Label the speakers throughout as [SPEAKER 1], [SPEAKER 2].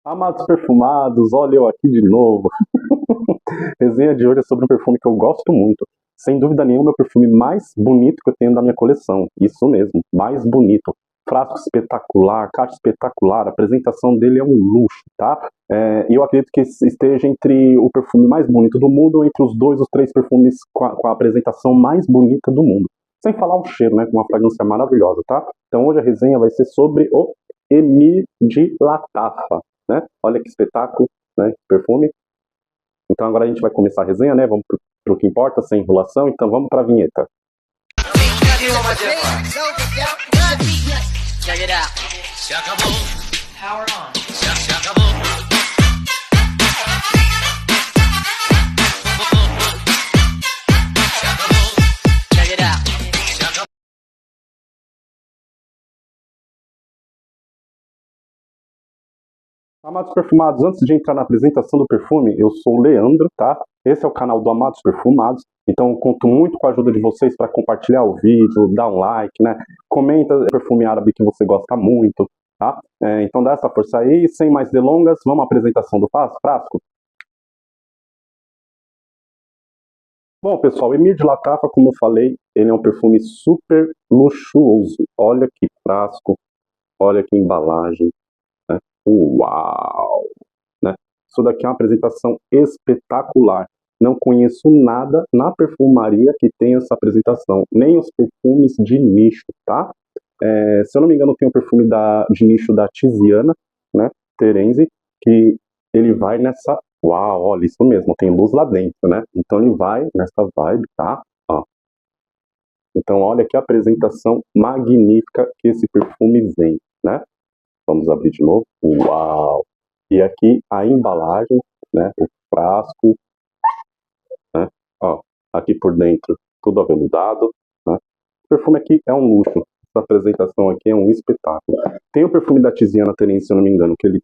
[SPEAKER 1] Amados perfumados, olha eu aqui de novo. Resenha de hoje é sobre um perfume que eu gosto muito. Sem dúvida nenhuma, é o perfume mais bonito que eu tenho da minha coleção. Isso mesmo, mais bonito. Frasco espetacular, caixa espetacular, a apresentação dele é um luxo, tá? E eu acredito que esteja entre o perfume mais bonito do mundo, ou entre os dois, os três perfumes com a apresentação mais bonita do mundo. Sem falar o cheiro, né? Com uma fragrância maravilhosa, tá? Então hoje a resenha vai ser sobre o Emir de Latafa, né? Olha que espetáculo, né? Perfume. Então agora a gente vai começar a resenha, né? Vamos pro que importa, sem enrolação. Então vamos pra vinheta. Se acabou. Power on. Se acabou. Amados Perfumados, antes de entrar na apresentação do perfume, eu sou o Leandro, tá? Esse é o canal do Amados Perfumados, então eu conto muito com a ajuda de vocês para compartilhar o vídeo, dar um like, né? Comenta perfume árabe que você gosta muito, tá? Então dá essa força aí, sem mais delongas, vamos à apresentação do frasco? Bom, pessoal, Emir de Latafa, como eu falei, ele é um perfume super luxuoso. Olha que frasco, olha que embalagem, né? Uau! Né? Isso daqui é uma apresentação espetacular. Não conheço nada na perfumaria que tenha essa apresentação, nem os perfumes de nicho, tá? Se eu não me engano, tem um perfume de nicho da Tiziana, né? Terenzi, que ele vai nessa... Uau, olha, isso mesmo, tem luz lá dentro, né? Então ele vai nessa vibe, tá? Ó. Então olha que apresentação magnífica que esse perfume vem, né? Vamos abrir de novo. Uau! E aqui a embalagem, né? O frasco, né? Ó, aqui por dentro tudo aveludado, né? O perfume aqui é um luxo. Essa apresentação aqui é um espetáculo. Tem o perfume da Tiziana Terenzi, se eu não me engano, que ele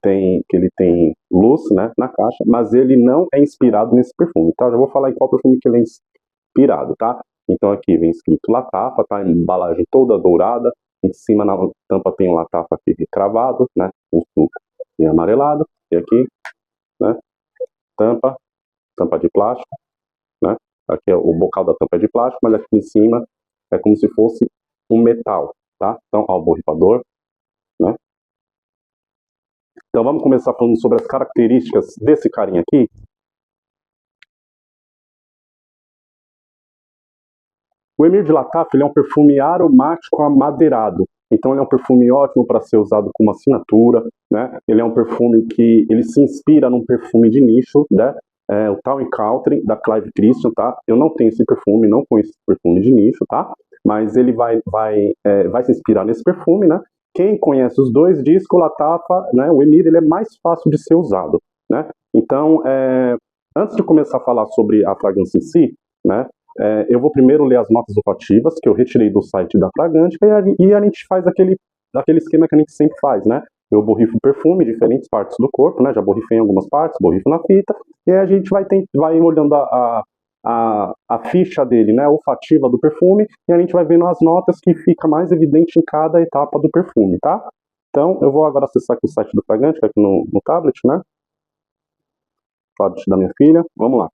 [SPEAKER 1] tem luz, né, na caixa, mas ele não é inspirado nesse perfume, tá? Já vou falar em qual perfume que ele é inspirado, tá? Então aqui vem escrito Latafa, tá? A embalagem toda dourada, em cima na tampa tem um Latafa aqui recravado, né? Um suco em amarelado, e aqui, né? Tampa de plástico, né? Aqui é o bocal da tampa é de plástico, mas aqui em cima é como se fosse um metal, tá? Então, ó, o borrifador, né? Então vamos começar falando sobre as características desse carinha aqui. O Emir de Latafa, ele é um perfume aromático amadeirado. Então ele é um perfume ótimo para ser usado como assinatura, né? Ele é um perfume que ele se inspira num perfume de nicho, né? O Town & Country da Clive Christian, tá? Eu não tenho esse perfume, não conheço esse perfume de nicho, tá? Mas ele vai se inspirar nesse perfume, né? Quem conhece os dois diz que o Latafa, né? O Emir, ele é mais fácil de ser usado, né? Então, antes de começar a falar sobre a fragrância em si, né? Eu vou primeiro ler as notas olfativas que eu retirei do site da Fragrantica e a gente faz aquele esquema que a gente sempre faz, né? Eu borrifo perfume em diferentes partes do corpo, né? Já borrifei em algumas partes, borrifo na fita, e aí a gente vai olhando a ficha dele, né? Olfativa do perfume, e a gente vai vendo as notas que fica mais evidente em cada etapa do perfume, tá? Então, eu vou agora acessar aqui o site do Fragrantica, aqui no tablet, né? Tablet da minha filha, vamos lá.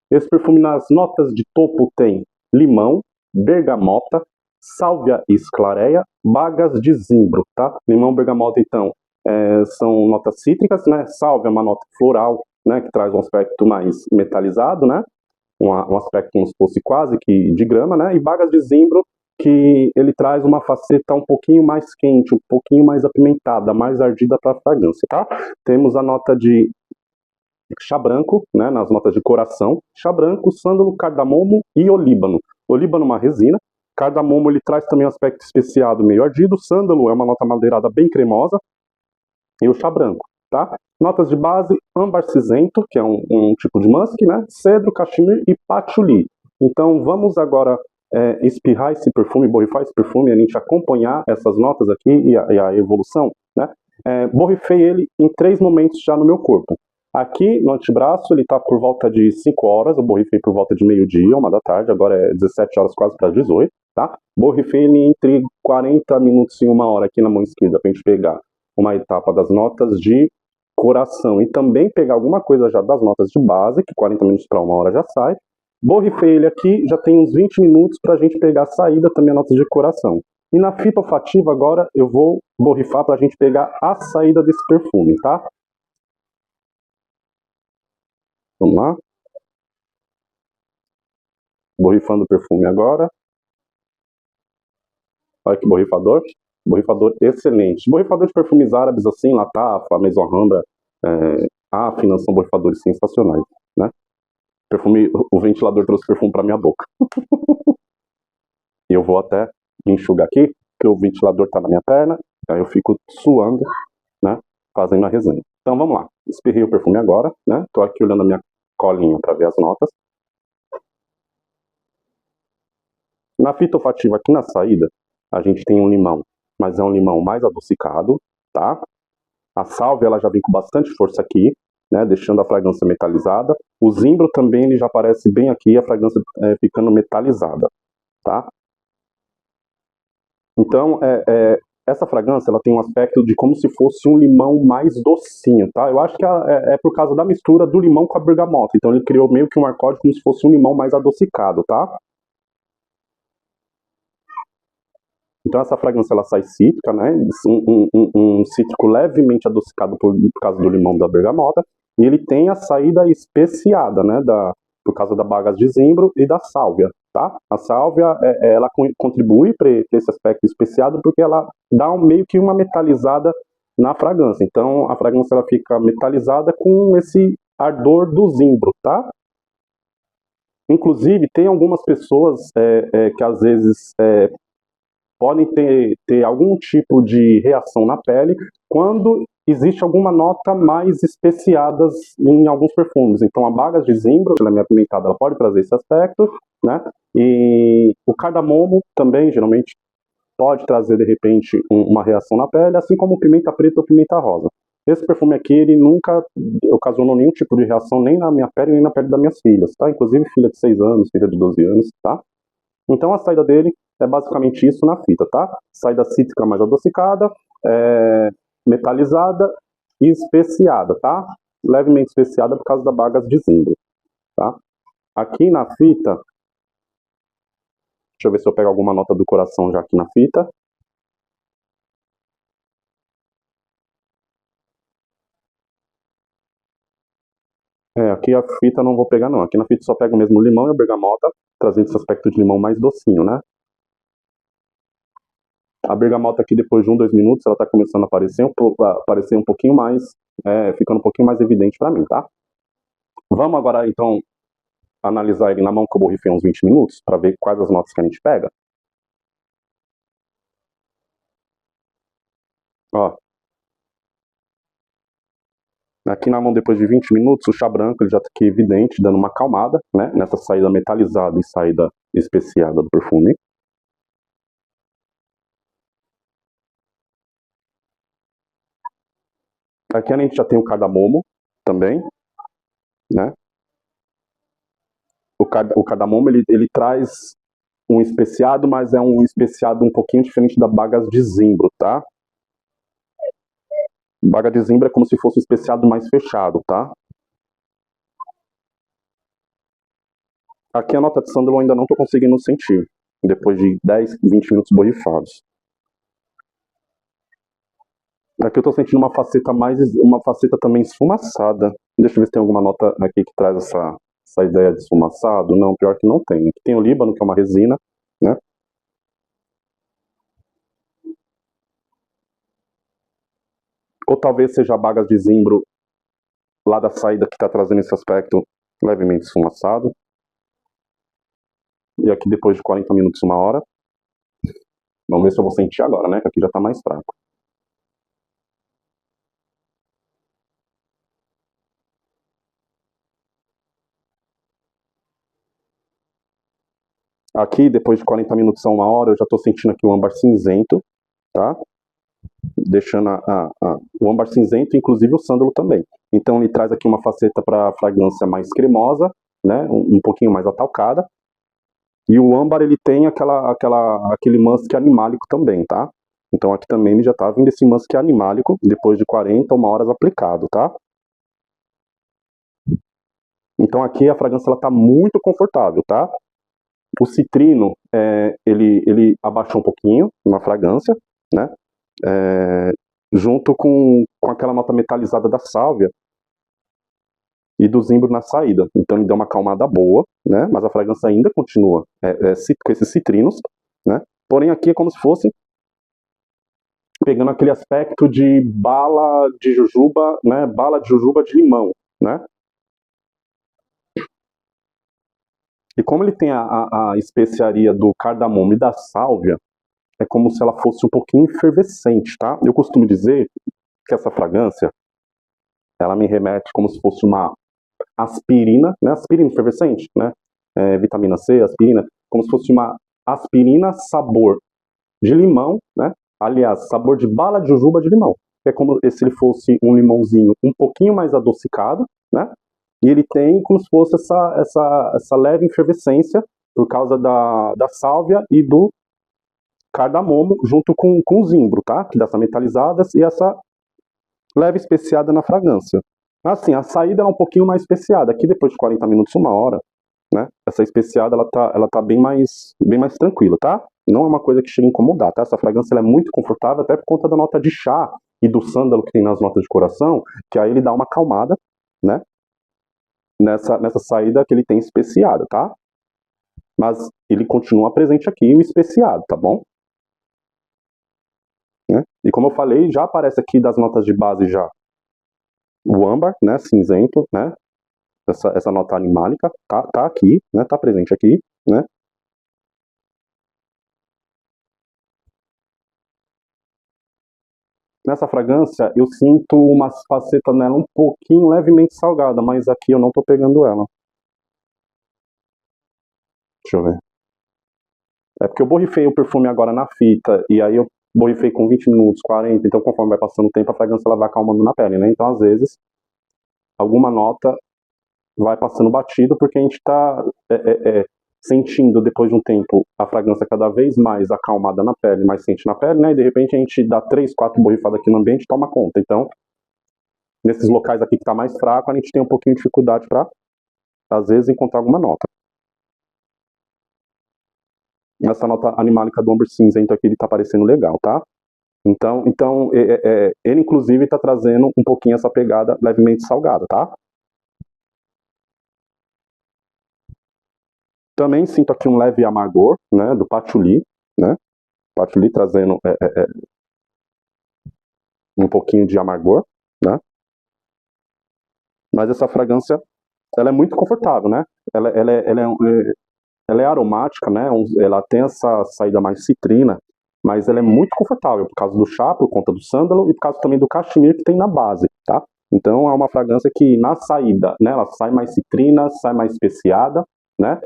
[SPEAKER 1] Esse perfume nas notas de topo tem limão, bergamota, sálvia e esclareia, bagas de zimbro, tá? Limão, bergamota, então, são notas cítricas, né? Sálvia é uma nota floral, né? Que traz um aspecto mais metalizado, né? Um aspecto como se fosse quase que de grama, né? E bagas de zimbro, que ele traz uma faceta um pouquinho mais quente, um pouquinho mais apimentada, mais ardida para a fragrância, tá? Temos a nota de chá branco, né, nas notas de coração, chá branco, sândalo, cardamomo e olíbano. Olíbano é uma resina, cardamomo ele traz também um aspecto especiado meio ardido, sândalo é uma nota madeirada bem cremosa, e o chá branco, tá? Notas de base, âmbar cinzento, que é um tipo de musk, né, cedro, cachemir e patchouli. Então vamos agora espirrar esse perfume, borrifar esse perfume, a gente acompanhar essas notas aqui e a evolução, né? Borrifei ele em 3 momentos já no meu corpo. Aqui no antebraço ele está por volta de 5 horas, eu borrifei por volta de meio-dia, 1 da tarde, agora é 17 horas quase para 18, tá? Borrifei ele entre 40 minutos e 1 hora aqui na mão esquerda, para a gente pegar uma etapa das notas de coração e também pegar alguma coisa já das notas de base, que 40 minutos para 1 hora já sai. Borrifei ele aqui, já tem uns 20 minutos para a gente pegar a saída, também a nota de coração. E na fita olfativa agora eu vou borrifar para a gente pegar a saída desse perfume, tá? Vamos lá. Borrifando o perfume agora. Olha que borrifador. Borrifador excelente. Borrifador de perfumes árabes assim, Latafa, Maison Rambra, a Afina são borrifadores sensacionais, né? Perfume, o ventilador trouxe perfume para minha boca. E eu vou até enxugar aqui, porque o ventilador tá na minha perna, aí eu fico suando, né, fazendo a resenha. Então vamos lá. Espirrei o perfume agora, né? Tô aqui olhando a minha colinha para ver as notas. Na fita olfativa aqui na saída, a gente tem um limão, mas é um limão mais adocicado, tá? A sálvia, ela já vem com bastante força aqui, né, deixando a fragrância metalizada. O zimbro também, ele já aparece bem aqui, a fragrância ficando metalizada, tá? Então, essa fragrância, ela tem um aspecto de como se fosse um limão mais docinho, tá? Eu acho que é por causa da mistura do limão com a bergamota. Então, ele criou meio que um acorde como se fosse um limão mais adocicado, tá? Então essa fragrância ela sai cítrica, né? Um cítrico levemente adocicado por causa do limão da bergamota. E ele tem a saída especiada, né? Por causa da bagas de zimbro e da sálvia, tá? A sálvia, ela contribui para esse aspecto especiado porque ela dá meio que uma metalizada na fragrância. Então a fragrância ela fica metalizada com esse ardor do zimbro, tá? Inclusive tem algumas pessoas que às vezes podem ter algum tipo de reação na pele quando existe alguma nota mais especiadas em alguns perfumes. Então a bagas de zimbro, ela é meio apimentada, ela pode trazer esse aspecto, né? E o cardamomo também, geralmente, pode trazer, de repente, uma reação na pele, assim como pimenta preta ou pimenta rosa. Esse perfume aqui, ele nunca ocasionou nenhum tipo de reação, nem na minha pele, nem na pele das minhas filhas, tá? Inclusive filha de 6 anos, filha de 12 anos, tá? Então a saída dele é basicamente isso na fita, tá? Saída cítrica mais adocicada, metalizada e especiada, tá? Levemente especiada por causa da bagas de zimbro, tá? Aqui na fita, deixa eu ver se eu pego alguma nota do coração já aqui na fita. Aqui a fita não vou pegar não, aqui na fita só pego mesmo o limão e a bergamota, trazendo esse aspecto de limão mais docinho, né? A bergamota aqui, depois de 2 minutos, ela tá começando a aparecer um pouquinho mais, ficando um pouquinho mais evidente para mim, tá? Vamos agora, então, analisar ele na mão que eu borrifei uns 20 minutos, para ver quais as notas que a gente pega. Ó. Aqui na mão, depois de 20 minutos, o chá branco ele já tá aqui evidente, dando uma acalmada, né? Nessa saída metalizada e saída especiada do perfume. Aqui a gente já tem o cardamomo também, né? O cardamomo, ele traz um especiado, mas é um especiado um pouquinho diferente da bagas de zimbro, tá? Baga de zimbro é como se fosse um especiado mais fechado, tá? Aqui a nota de sândalo eu ainda não tô conseguindo sentir, depois de 10, 20 minutos borrifados. Aqui eu tô sentindo uma faceta também esfumaçada. Deixa eu ver se tem alguma nota aqui que traz essa ideia de esfumaçado. Não, pior que não tem. Aqui tem o líbano, que é uma resina, né? Ou talvez seja a bagas de zimbro lá da saída que tá trazendo esse aspecto levemente esfumaçado. E aqui depois de 40 minutos, 1 hora. Vamos ver se eu vou sentir agora, né? Que aqui já tá mais fraco. Aqui, depois de 40 minutos a 1 hora, eu já tô sentindo aqui o âmbar cinzento, tá? Deixando o âmbar cinzento, inclusive o sândalo também. Então ele traz aqui uma faceta para fragrância mais cremosa, né? Um pouquinho mais atalcada. E o âmbar ele tem aquele musk animálico também, tá? Então aqui também ele já tá vindo esse musk animálico depois de 40 ou 1 horas aplicado, tá? Então aqui a fragrância ela tá muito confortável, tá? O citrino, ele abaixou um pouquinho na fragrância, né? Junto com aquela nota metalizada da sálvia e do zimbro na saída. Então ele deu uma acalmada boa, né? Mas a fragrância ainda continua com esses citrinos, né? Porém aqui é como se fosse pegando aquele aspecto de bala de jujuba, né? Bala de jujuba de limão, né? E como ele tem a especiaria do cardamomo e da sálvia, é como se ela fosse um pouquinho efervescente, tá? Eu costumo dizer que essa fragrância, ela me remete como se fosse uma aspirina, né? Aspirina efervescente, né? Vitamina C, aspirina, como se fosse uma aspirina sabor de limão, né? Aliás, sabor de bala de jujuba de limão. É como se ele fosse um limãozinho um pouquinho mais adocicado, né? E ele tem como se fosse essa leve efervescência por causa da sálvia e do cardamomo junto com o zimbro, tá? Que dá essa metalizada e essa leve especiada na fragrância. Assim, a saída é um pouquinho mais especiada. Aqui depois de 40 minutos, 1 hora, né? Essa especiada ela tá bem mais tranquila, tá? Não é uma coisa que chega a incomodar, tá? Essa fragrância ela é muito confortável, até por conta da nota de chá e do sândalo que tem nas notas de coração, que aí ele dá uma acalmada, né? Nessa saída que ele tem especiada, tá? Mas ele continua presente aqui, o especiado, tá bom? Né? E como eu falei, já aparece aqui das notas de base já o âmbar, né? Cinzento, né? Essa nota animálica tá aqui, né? Tá presente aqui, né? Nessa fragrância, eu sinto uma faceta nela um pouquinho levemente salgada, mas aqui eu não tô pegando ela. Deixa eu ver. É porque eu borrifei o perfume agora na fita, e aí eu borrifei com 20 minutos, 40, então conforme vai passando o tempo, a fragrância ela vai acalmando na pele, né? Então, às vezes, alguma nota vai passando batido, porque a gente tá sentindo, depois de um tempo, a fragrância cada vez mais acalmada na pele, mais quente na pele, né? E de repente a gente dá 3, 4 borrifadas aqui no ambiente e toma conta. Então, nesses locais aqui que tá mais fraco, a gente tem um pouquinho de dificuldade para, às vezes, encontrar alguma nota. Essa nota animálica do âmbar cinzento aqui, ele tá parecendo legal, tá? Então ele, inclusive, tá trazendo um pouquinho essa pegada levemente salgada, tá? Também sinto aqui um leve amargor, né, do patchouli, né? Patchouli trazendo um pouquinho de amargor, né? Mas essa fragrância, ela é muito confortável, né? Ela é aromática, né? Ela tem essa saída mais citrina, mas ela é muito confortável por causa do chá, por conta do sândalo e por causa também do cachemir que tem na base, tá? Então é uma fragrância que na saída, né? Ela sai mais citrina, sai mais especiada, né?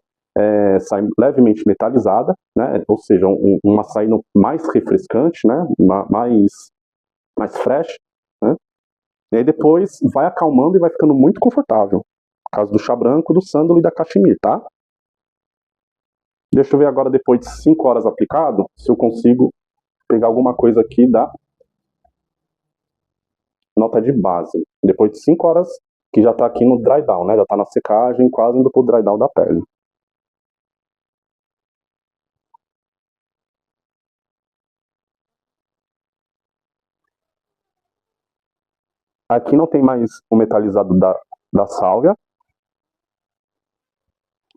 [SPEAKER 1] Sai levemente metalizada, né? Ou seja, uma saída mais refrescante, né? Mais fresh, né? E aí depois vai acalmando e vai ficando muito confortável, por causa do chá branco, do sândalo e da cachemir, tá? Deixa eu ver agora, depois de 5 horas aplicado, se eu consigo pegar alguma coisa aqui da nota de base. Depois de 5 horas, que já tá aqui no dry down, né? Já tá na secagem, quase indo pro dry down da pele. Aqui não tem mais o metalizado da sálvia,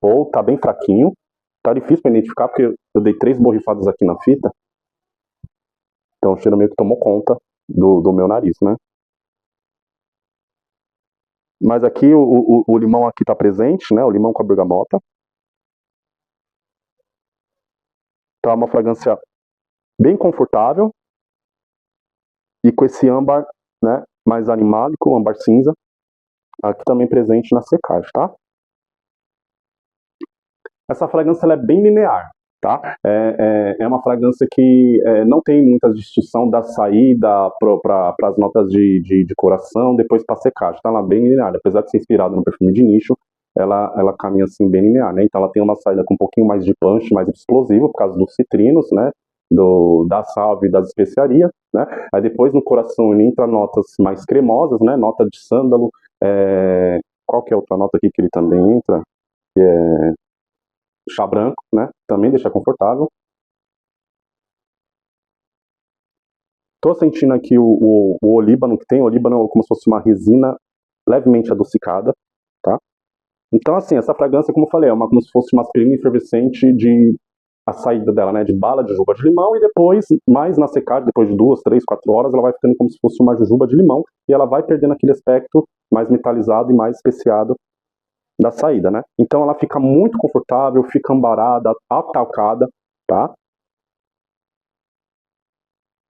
[SPEAKER 1] ou tá bem fraquinho. Tá difícil para identificar, porque eu dei 3 borrifadas aqui na fita. Então o cheiro meio que tomou conta do meu nariz, né? Mas aqui o limão aqui tá presente, né? O limão com a bergamota. Tá uma fragrância bem confortável. E com esse âmbar, né? Mais animálico, âmbar cinza. Aqui também presente na secagem, tá? Essa fragrância ela é bem linear, tá? É uma fragrância que não tem muita distinção da saída para as notas de coração, depois para secagem, tá? Ela é bem linear, apesar de ser inspirada no perfume de nicho, ela caminha assim bem linear, né? Então ela tem uma saída com um pouquinho mais de punch, mais explosivo, por causa dos citrinos, né? da salvia e das especiarias, né? Aí depois no coração ele entra notas mais cremosas, né? Nota de sândalo, qual que é outra nota aqui que ele também entra? Que é chá branco, né? Também deixa confortável. Tô sentindo aqui o olíbano que tem, o olíbano como se fosse uma resina levemente adocicada, tá? Então, assim, essa fragrância, como eu falei, é como se fosse uma aspirina efervescente a saída dela, né, de bala de jujuba de limão, e depois, mais na secagem, depois de 2, 3, 4 horas, ela vai ficando como se fosse uma jujuba de limão, e ela vai perdendo aquele aspecto mais metalizado e mais especiado da saída, né? Então ela fica muito confortável, fica ambarada, atalcada, tá?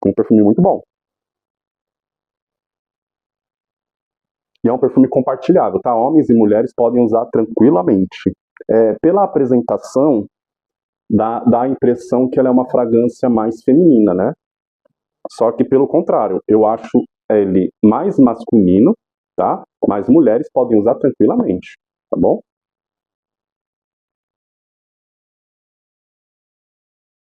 [SPEAKER 1] Um perfume muito bom. E é um perfume compartilhável, tá? Homens e mulheres podem usar tranquilamente. Pela apresentação, dá a impressão que ela é uma fragrância mais feminina, né? Só que pelo contrário, eu acho ele mais masculino, tá? Mas mulheres podem usar tranquilamente, tá bom?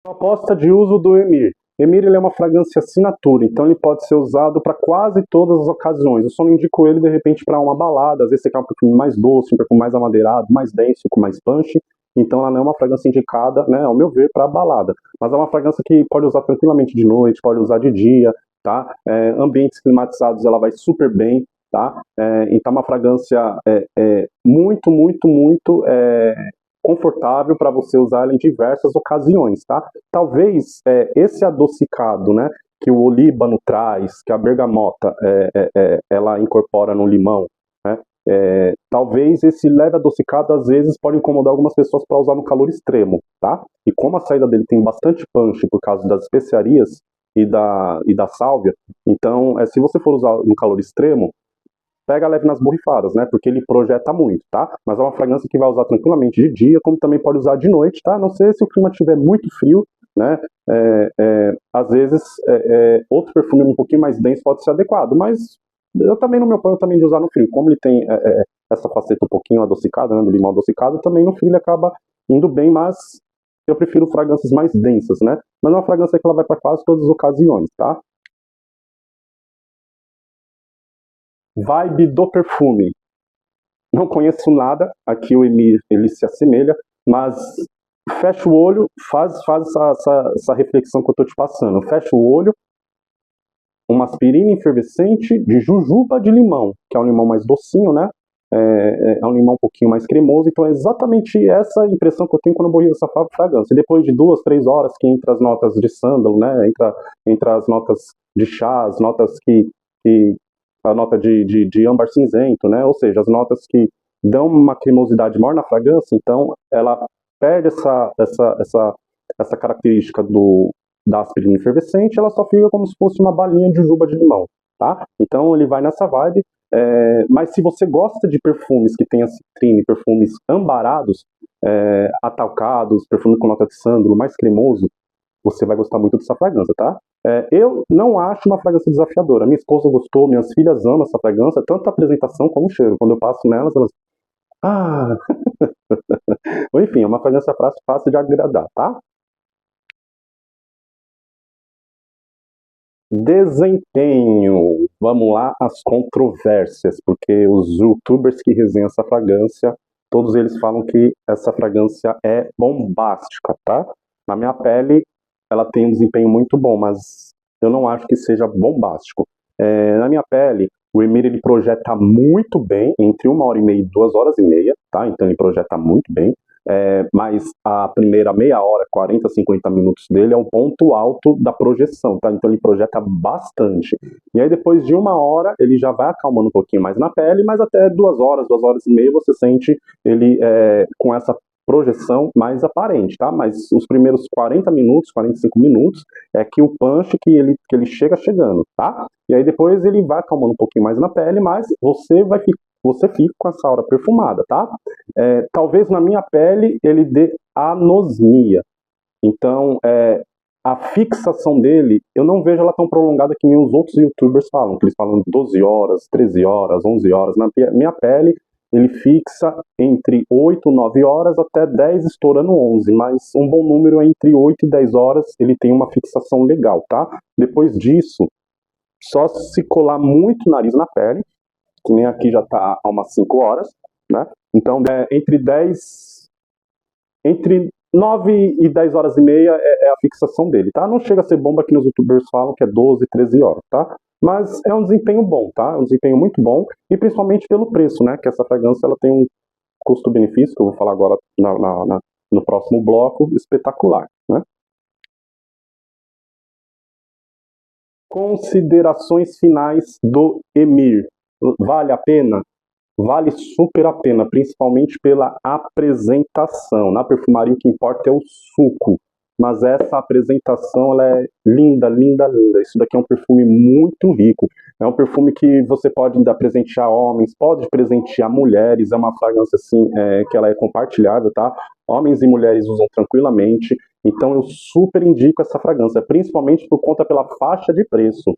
[SPEAKER 1] Proposta de uso do Emir. Emir ele é uma fragrância assinatura, então ele pode ser usado para quase todas as ocasiões. Eu só não indico ele de repente para uma balada, às vezes você quer um perfume mais doce, um perfume mais amadeirado, mais denso, com mais punch. Então ela não é uma fragrância indicada, né, ao meu ver, para balada. Mas é uma fragrância que pode usar tranquilamente de noite, pode usar de dia, tá? Ambientes climatizados ela vai super bem, tá? Então é uma fragrância muito, muito, muito confortável para você usar ela em diversas ocasiões, tá? Talvez esse adocicado, né, que o olíbano traz, que a bergamota ela incorpora no limão, né? Talvez esse leve adocicado às vezes pode incomodar algumas pessoas para usar no calor extremo, tá? E como a saída dele tem bastante punch por causa das especiarias e da sálvia, então se você for usar no calor extremo, pega leve nas borrifadas, né? Porque ele projeta muito, tá? Mas é uma fragrância que vai usar tranquilamente de dia, como também pode usar de noite, tá? Não sei se o clima estiver muito frio, né? Às vezes, outro perfume um pouquinho mais denso pode ser adequado, mas eu também, no meu plano, também de usar no frio. Como ele tem essa faceta um pouquinho adocicada, né? Do limão adocicado, também no frio ele acaba indo bem, mas eu prefiro fragrâncias mais densas, né? Mas é uma fragrância que ela vai para quase todas as ocasiões, tá? Vibe do perfume. Não conheço nada, aqui o Emir ele se assemelha, mas fecha o olho, faz essa reflexão que eu estou te passando. Fecha o olho, uma aspirina efervescente de jujuba de limão, que é um limão mais docinho, né? É um limão um pouquinho mais cremoso, então é exatamente essa impressão que eu tenho quando eu borrijo essa fragrância. E depois de 2, 3 horas que entra as notas de sândalo, né? Entra as notas de chá, as notas que a nota de âmbar cinzento, né? Ou seja, as notas que dão uma cremosidade maior na fragrância, então ela perde essa característica da aspirina efervescente, ela só fica como se fosse uma balinha de jujuba de limão, tá? Então ele vai nessa vibe, mas se você gosta de perfumes que tem a citrine, perfumes ambarados, atalcados, perfume com nota de sândalo, mais cremoso, você vai gostar muito dessa fragrância, tá? Eu não acho uma fragrância desafiadora. Minha esposa gostou, minhas filhas amam essa fragrância, tanto a apresentação como o cheiro. Quando eu passo nelas, elas... Ah! Enfim, é uma fragrância fácil de agradar, tá? Desempenho. Vamos lá, as controvérsias, porque os youtubers que resenham essa fragrância, todos eles falam que essa fragrância é bombástica, tá? Na minha pele, ela tem um desempenho muito bom, mas eu não acho que seja bombástico. Na minha pele, o Emir ele projeta muito bem, entre 1h30 e 2h30, tá? Então ele projeta muito bem. Mas a primeira meia hora, 40, 50 minutos dele é um ponto alto da projeção, tá? Então ele projeta bastante. E aí depois de 1 hora, ele já vai acalmando um pouquinho mais na pele, mas até 2 horas, 2h30 você sente ele com essa projeção mais aparente, tá? Mas os primeiros 40 minutos, 45 minutos, é que o punch que ele chega chegando, tá? E aí depois ele vai acalmando um pouquinho mais na pele, mas você fica com essa aura perfumada, tá? Talvez na minha pele ele dê anosmia. Então, a fixação dele, eu não vejo ela tão prolongada que nem os outros youtubers falam, que eles falam 12 horas, 13 horas, 11 horas. Na minha pele, ele fixa entre 8, 9 horas até 10, estourando 11, mas um bom número é entre 8 e 10 horas, ele tem uma fixação legal, tá? Depois disso, só se colar muito o nariz na pele, que nem aqui já tá há umas 5 horas, né? Então, entre 9 e 10 horas e meia é a fixação dele, tá? Não chega a ser bomba que nos youtubers falam que é 12, 13 horas, tá? Mas é um desempenho bom, tá? É um desempenho muito bom, e principalmente pelo preço, né? Que essa fragrância ela tem um custo-benefício, que eu vou falar agora no próximo bloco, espetacular, né? Considerações finais do Emir. Vale a pena? Vale super a pena, principalmente pela apresentação. Na perfumaria o que importa é o suco, mas essa apresentação ela é linda, linda, linda. Isso daqui é um perfume muito rico. É um perfume que você pode ainda presentear homens, pode presentear mulheres. É uma fragrância assim que ela é compartilhável, tá? Homens e mulheres usam tranquilamente. Então eu super indico essa fragrância, principalmente por conta pela faixa de preço.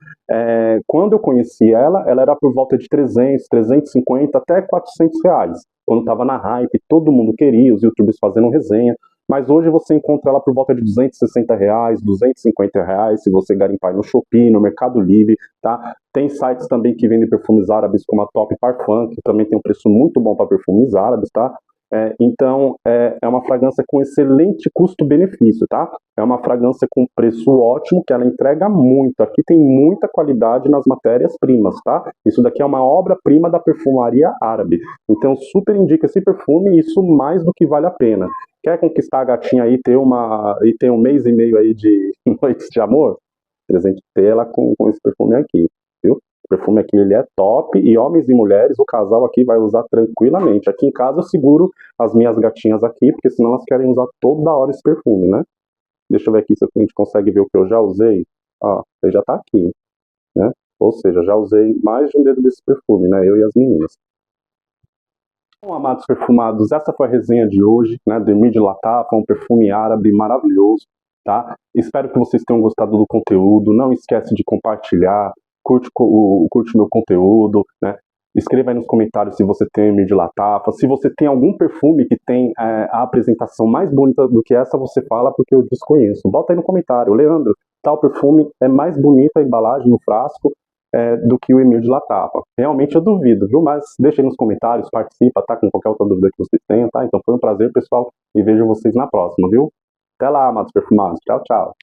[SPEAKER 1] Quando eu conheci ela era por volta de 300, 350 até 400 reais. Quando estava na hype, todo mundo queria, os youtubers fazendo resenha. Mas hoje você encontra ela por volta de 260 reais, 250 reais, se você garimpar no Shopee, no Mercado Livre, tá? Tem sites também que vendem perfumes árabes, como a Top Parfum, que também tem um preço muito bom para perfumes árabes, tá? Então, é uma fragrância com excelente custo-benefício, tá? É uma fragrância com preço ótimo, que ela entrega muito. Aqui tem muita qualidade nas matérias-primas, tá? Isso daqui é uma obra-prima da perfumaria árabe. Então, super indica esse perfume e isso mais do que vale a pena. Quer conquistar a gatinha aí e ter um mês e meio aí de noites de amor? Presente ela com esse perfume aqui, viu? O perfume aqui ele é top e homens e mulheres, o casal aqui vai usar tranquilamente. Aqui em casa eu seguro as minhas gatinhas aqui, porque senão elas querem usar toda hora esse perfume, né? Deixa eu ver aqui se a gente consegue ver o que eu já usei. Ó, ele já tá aqui, né? Ou seja, já usei mais de um dedo desse perfume, né? Eu e as meninas. Bom, amados perfumados, essa foi a resenha de hoje, né? Do Emir de Latafa, um perfume árabe maravilhoso, tá? Espero que vocês tenham gostado do conteúdo. Não esquece de compartilhar, curte o meu conteúdo, né? Escreva aí nos comentários se você tem Emir de Latafa. Se você tem algum perfume que tem a apresentação mais bonita do que essa, você fala porque eu desconheço. Bota aí no comentário. Leandro, tal perfume é mais bonita a embalagem, o frasco, do que o Emir de Latafa. Realmente eu duvido, viu? Mas deixa aí nos comentários, participa, tá? Com qualquer outra dúvida que vocês tenham, tá? Então foi um prazer, pessoal, e vejo vocês na próxima, viu? Até lá, amados perfumados. Tchau, tchau.